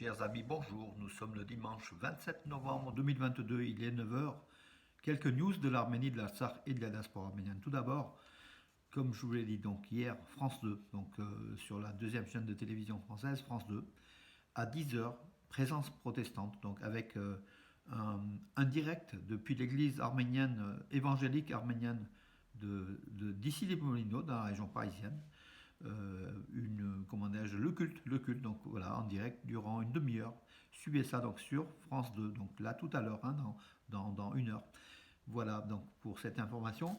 Chers amis, bonjour. Nous sommes le dimanche 27 novembre 2022. Il est 9 heures. Quelques news de l'Arménie, de l'Artsakh et de la diaspora arménienne. Tout d'abord, comme je vous l'ai dit donc hier, France 2, sur la deuxième chaîne de télévision française, France 2, à 10 heures, présence protestante, donc avec un direct depuis l'église arménienne, évangélique arménienne d'ici les Moulineaux, dans la région parisienne. Le culte, donc voilà, en direct durant une demi-heure. Suivez ça donc sur France 2, donc là tout à l'heure, hein, dans une heure. Voilà donc pour cette information.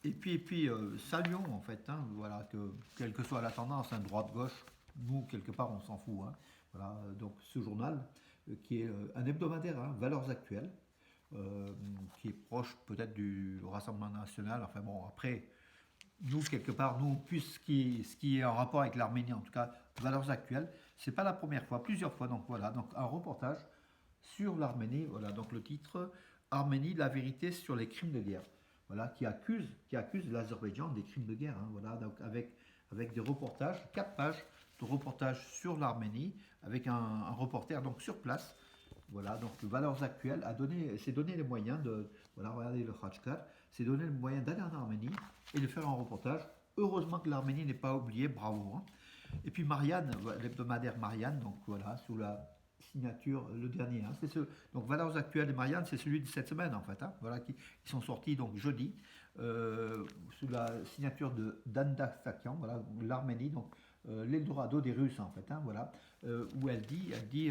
Et puis, saluons en fait, hein, voilà, que quelle que soit la tendance, hein, droite-gauche, nous quelque part on s'en fout. Hein. Voilà, donc ce journal qui est un hebdomadaire, hein, Valeurs Actuelles, qui est proche peut-être du Rassemblement National. Enfin bon, après, nous, quelque part, nous, ce qui est en rapport avec l'Arménie, en tout cas, valeurs actuelles, c'est pas la première fois, plusieurs fois. Donc voilà, donc un reportage sur l'Arménie. Voilà, donc le titre Arménie, la vérité sur les crimes de guerre. Voilà, qui accuse l'Azerbaïdjan des crimes de guerre. Hein, voilà, donc avec des reportages, 4 pages de reportages sur l'Arménie, avec un reporter donc sur place. Voilà, donc Valeurs Actuelles s'est donné les moyens de, voilà, regardez le Khachkar, s'est donné le moyen d'aller en Arménie et de faire un reportage. Heureusement que l'Arménie n'est pas oubliée, bravo. Hein. Et puis Marianne, l'hebdomadaire Marianne, donc voilà, sous la signature, le dernier, hein, c'est donc Valeurs Actuelles et Marianne, c'est celui de cette semaine en fait, hein, voilà, qui sont sortis donc jeudi, sous la signature de Danda Sakian, voilà, l'Arménie, donc l'Eldorado des Russes en fait, hein, voilà, où elle dit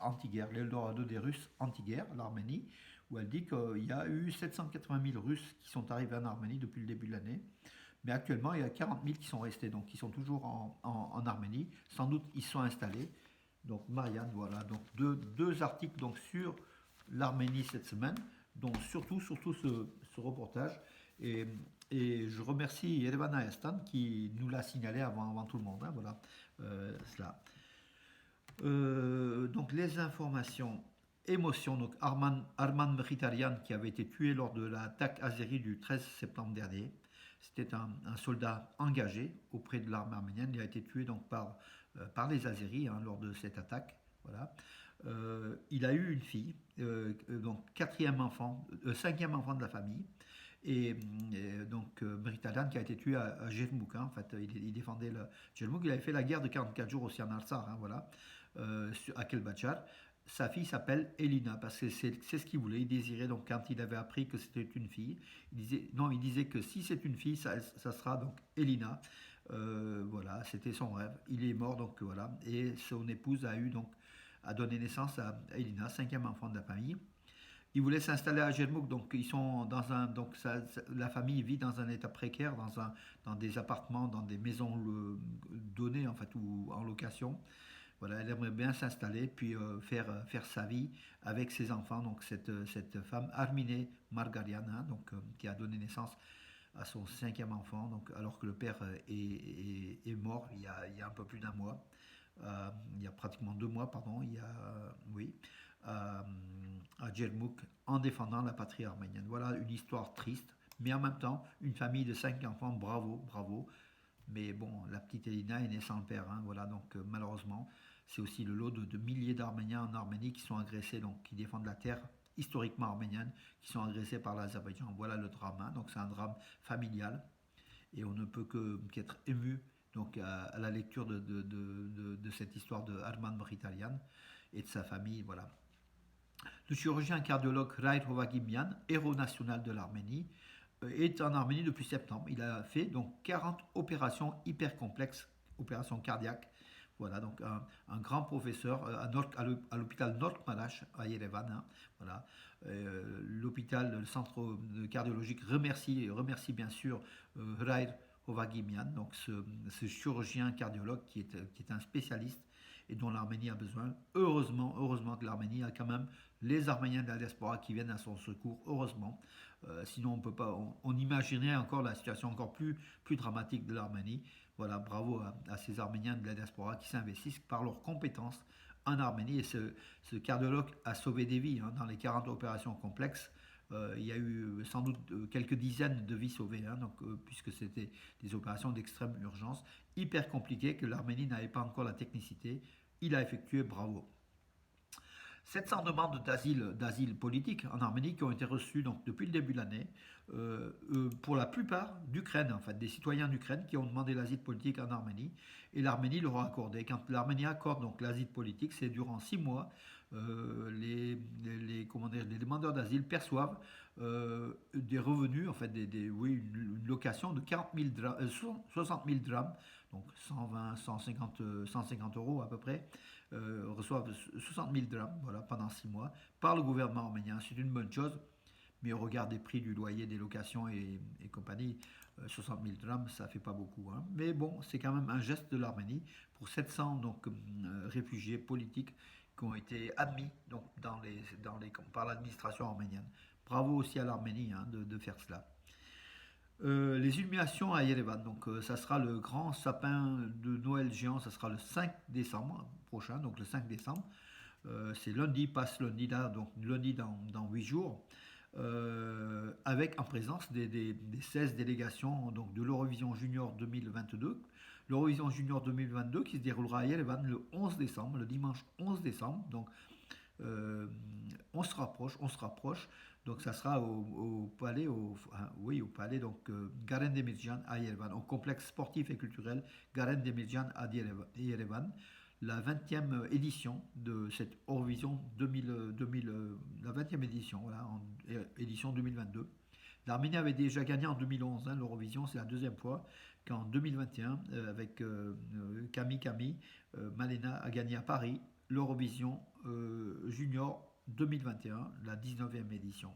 anti-guerre, l'Eldorado des Russes anti-guerre, l'Arménie, où elle dit qu'il y a eu 780 000 Russes qui sont arrivés en Arménie depuis le début de l'année. Mais actuellement, il y a 40 000 qui sont restés, donc qui sont toujours en Arménie. Sans doute, ils sont installés. Donc, Marianne, voilà. Donc, deux articles donc, sur l'Arménie cette semaine, donc surtout ce reportage. Et, et je remercie Yerevan Ayastan qui nous l'a signalé avant tout le monde. Hein, voilà, cela. Donc les informations, émotions. Donc Arman Mkhitaryan qui avait été tué lors de l'attaque azérie du 13 septembre dernier. C'était un soldat engagé auprès de l'armée arménienne. Il a été tué donc par les Azéris, hein, lors de cette attaque. Voilà. Il a eu une fille, donc cinquième enfant de la famille. Et Mkhitaryan qui a été tué à Jermouk. Hein, en fait, il défendait le Jermouk. Il avait fait la guerre de 44 jours aussi en Artsakh. Hein, voilà, à Kelbachar. Sa fille s'appelle Elina parce que c'est ce qu'il voulait. Il désirait donc quand il avait appris que c'était une fille, il disait que si c'est une fille, ça sera donc Elina. Voilà, c'était son rêve. Il est mort donc voilà et son épouse a donné naissance à Elina, cinquième enfant de la famille. Ils voulaient s'installer à Gelmouk, donc ils sont la famille vit dans un état précaire, dans des appartements, dans des maisons données en fait ou en location. Voilà, elle aimerait bien s'installer puis faire sa vie avec ses enfants. Donc cette femme Armine Margarian, hein, qui a donné naissance à son cinquième enfant, donc alors que le père est mort il y a un peu plus d'un mois. Il y a pratiquement 2 mois, pardon, oui, à Djermouk, en défendant la patrie arménienne. Voilà une histoire triste, mais en même temps, une famille de 5 enfants, bravo, bravo. Mais bon, la petite Elina est née sans le père, hein, voilà, donc malheureusement, c'est aussi le lot de milliers d'Arméniens en Arménie qui sont agressés, donc qui défendent la terre historiquement arménienne, qui sont agressés par l'Azerbaïdjan. Voilà le drame, hein, donc c'est un drame familial, et on ne peut qu'être ému donc à la lecture de cette histoire de Arman Mkhitaryan et de sa famille. Voilà. Le chirurgien cardiologue Raed Hovagimian, héros national de l'Arménie, est en Arménie depuis septembre. Il a fait donc 40 opérations hyper complexes, opérations cardiaques. Voilà, donc un grand professeur à l'hôpital Nord-Malash à Yerevan. Hein, voilà. L'hôpital, le centre cardiologique remercie bien sûr Raed Hovagimian, donc ce chirurgien cardiologue qui est un spécialiste et dont l'Arménie a besoin. Heureusement que l'Arménie a quand même les Arméniens de la diaspora qui viennent à son secours, heureusement. Sinon, on peut pas, on imaginerait encore la situation encore plus dramatique de l'Arménie. Voilà, bravo à ces Arméniens de la diaspora qui s'investissent par leurs compétences en Arménie. Et ce cardiologue a sauvé des vies, hein, dans les 40 opérations complexes. Il y a eu sans doute quelques dizaines de vies sauvées, hein, puisque c'était des opérations d'extrême urgence, hyper compliquées, que l'Arménie n'avait pas encore la technicité il a effectué, bravo. 700 demandes d'asile politique en Arménie qui ont été reçues donc, depuis le début de l'année, pour la plupart d'Ukraine, en fait, des citoyens d'Ukraine qui ont demandé l'asile politique en Arménie, et l'Arménie leur a accordé. Quand l'Arménie accorde donc l'asile politique, c'est durant 6 mois, comment dire, les demandeurs d'asile perçoivent des revenus, en fait, oui, une location de 60 000 drams, donc 120, 150 euros à peu près, reçoivent 60 000 drams voilà, pendant 6 mois par le gouvernement arménien. C'est une bonne chose, mais au regard des prix du loyer, des locations et compagnie, 60 000 drams, ça fait pas beaucoup. Hein. Mais bon, c'est quand même un geste de l'Arménie pour 700 donc, réfugiés politiques qui ont été admis donc, par l'administration arménienne. Bravo aussi à l'Arménie hein, de faire cela. Les illuminations à Yerevan, donc ça sera le grand sapin de Noël géant, ça sera le 5 décembre prochain, donc le 5 décembre. C'est lundi, passe lundi là, donc lundi dans 8 jours, avec en présence des 16 délégations donc, de l'Eurovision Junior 2022. L'Eurovision Junior 2022 qui se déroulera à Yerevan le 11 décembre, le dimanche 11 décembre. Donc on se rapproche, on se rapproche. Donc ça sera au palais, oui, au palais donc Garen Demirjan à Yerevan, au complexe sportif et culturel Garen Demirjan à Yerevan, la 20e édition de cette Eurovision 2000, la 20e édition, voilà, édition 2022. L'Arménie avait déjà gagné en 2011 hein, l'Eurovision, c'est la deuxième fois qu'en 2021, avec Camille Malena a gagné à Paris l'Eurovision Junior 2021, la 19e édition.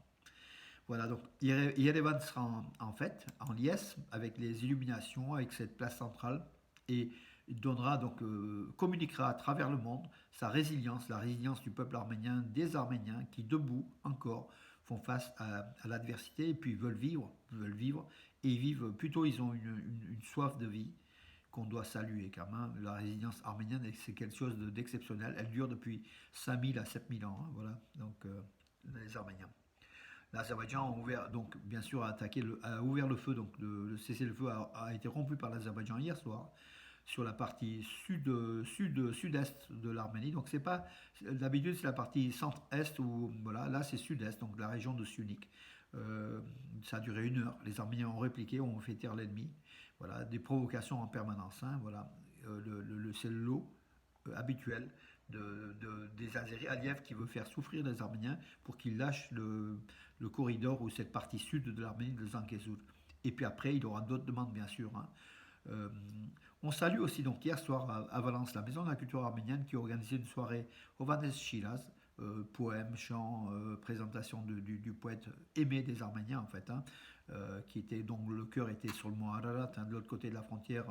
Voilà, donc Yerevan sera en fait en liesse avec les illuminations, avec cette place centrale, et il donnera donc communiquera à travers le monde sa résilience, la résilience du peuple arménien, des Arméniens qui debout encore font face à l'adversité et puis veulent vivre et ils vivent plutôt ils ont une soif de vie qu'on doit saluer quand même. La résilience arménienne c'est quelque chose d'exceptionnel. Elle dure depuis 5000 à 7000 ans. Hein, voilà, donc les Arméniens. L'Azerbaïdjan a ouvert, donc bien sûr a ouvert le feu, donc le cessez-le-feu a été rompu par l'Azerbaïdjan hier soir sur la partie sud-est de l'Arménie. Donc c'est pas d'habitude c'est la partie centre-est ou voilà là c'est sud-est donc la région de Sunik. Ça a duré 1 heure. Les Arméniens ont répliqué, ont fait taire l'ennemi. Voilà des provocations en permanence. Hein, voilà c'est le lot habituel des Azéris. Aliyev qui veut faire souffrir les Arméniens pour qu'ils lâchent le corridor ou cette partie sud de l'Arménie de Zankezur. Et puis après, il aura d'autres demandes, bien sûr. Hein. Euh, on salue aussi donc hier soir à Valence la Maison de la Culture Arménienne qui a organisé une soirée Hovannes Shiraz, poèmes, chants, présentation du poète aimé des Arméniens en fait, hein, qui était donc le cœur était sur le mont Ararat, hein, de l'autre côté de la frontière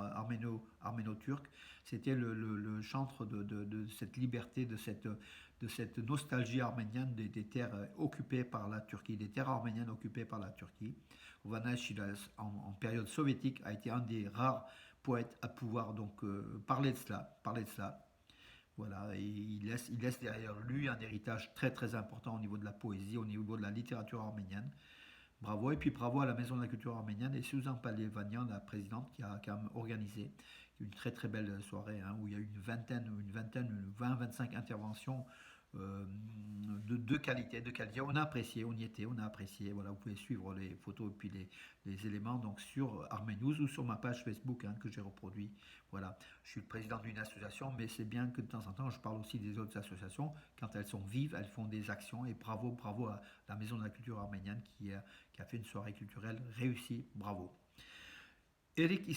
arméno-turque. C'était le chantre de cette liberté, de cette nostalgie arménienne des terres occupées par la Turquie, des terres arméniennes occupées par la Turquie. Hovannes Shiraz, en période soviétique, a été un des rares poètes à pouvoir donc parler de cela. Voilà, et il laisse derrière lui un héritage très très important au niveau de la poésie, au niveau de la littérature arménienne. Bravo, et puis bravo à la Maison de la Culture arménienne et Suzanne Palevanian, la présidente, qui a quand même organisé une très très belle soirée hein, où il y a eu une 20-25 interventions de qualité, de qualité. On a apprécié, on y était, on a apprécié. Voilà, vous pouvez suivre les photos et puis les éléments donc sur Arménews ou sur ma page Facebook hein, que j'ai reproduit. Voilà, je suis le président d'une association, mais c'est bien que de temps en temps je parle aussi des autres associations. Quand elles sont vives, elles font des actions et bravo à la Maison de la Culture arménienne qui a fait une soirée culturelle réussie. Bravo. Eric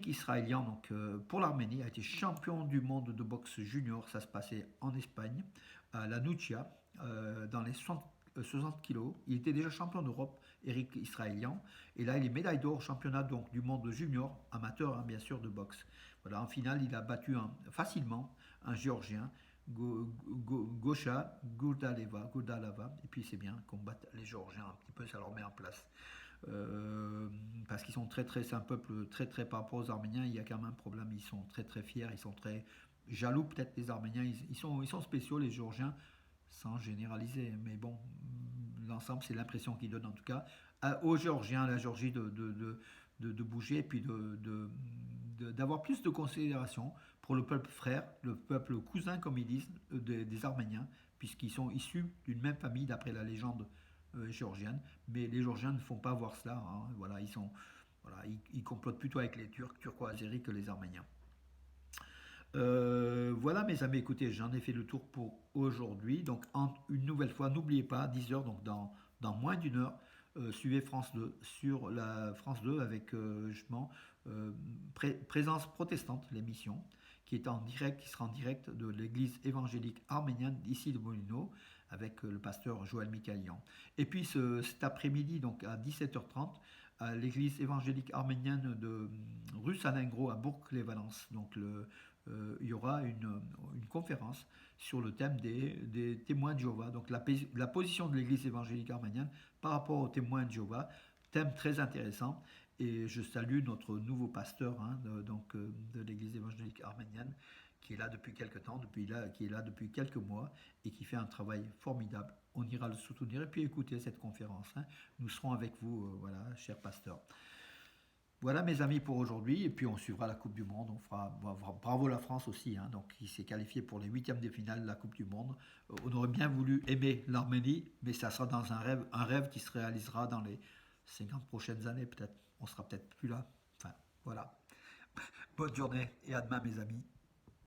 Israélian donc, pour l'Arménie, a été champion du monde de boxe junior. Ça se passait en Espagne, à la Nucia, dans les 60 kilos. Il était déjà champion d'Europe, Eric Israélian. Et là, il est médaille d'or au championnat donc, du monde junior, amateur hein, bien sûr, de boxe. Voilà, en finale, il a battu facilement un Géorgien, Gosha Gurdalava. Et puis c'est bien qu'on batte les Géorgiens un petit peu, ça leur met en place. Parce qu'ils sont c'est un peuple très très par rapport aux Arméniens, il y a quand même un problème, ils sont très très fiers, ils sont très jaloux peut-être les Arméniens, ils sont spéciaux les Géorgiens, sans généraliser, mais bon, l'ensemble c'est l'impression qu'ils donnent en tout cas aux Géorgiens, à la Géorgie de bouger et puis d'avoir plus de considération pour le peuple frère, le peuple cousin, comme ils disent, des Arméniens, puisqu'ils sont issus d'une même famille d'après la légende géorgienne. Mais les Géorgiens ne font pas voir cela, hein. Voilà, voilà, ils complotent plutôt avec les Turcs, turco-azéris que les Arméniens. Voilà mes amis, écoutez, j'en ai fait le tour pour aujourd'hui. Donc une nouvelle fois, n'oubliez pas, 10 heures, donc dans moins d'une heure, suivez France 2 sur la France 2 avec justement Présence protestante, l'émission, qui est en direct, qui sera en direct de l'église évangélique arménienne d'ici de Molino avec le pasteur Joël Mikaelian. Et puis cet après-midi, donc à 17h30, à l'église évangélique arménienne de rue Salingro à Bourg-les-Valences. Donc il y aura une conférence sur le thème des témoins de Jéhovah, donc la position de l'église évangélique arménienne par rapport aux témoins de Jéhovah, thème très intéressant. Et je salue notre nouveau pasteur, hein, de l'église évangélique arménienne, qui est là depuis quelques temps, qui est là depuis quelques mois, et qui fait un travail formidable. On ira le soutenir et puis écouter cette conférence, hein. Nous serons avec vous, voilà, cher pasteur. Voilà mes amis pour aujourd'hui, et puis on suivra la Coupe du Monde, bravo la France aussi, hein, donc qui s'est qualifié pour les huitièmes de finale de la Coupe du Monde. On aurait bien voulu aimer l'Arménie, mais ça sera dans un rêve qui se réalisera dans les 50 prochaines années peut-être. On sera peut-être plus là. Enfin, voilà. Bonne journée et à demain mes amis.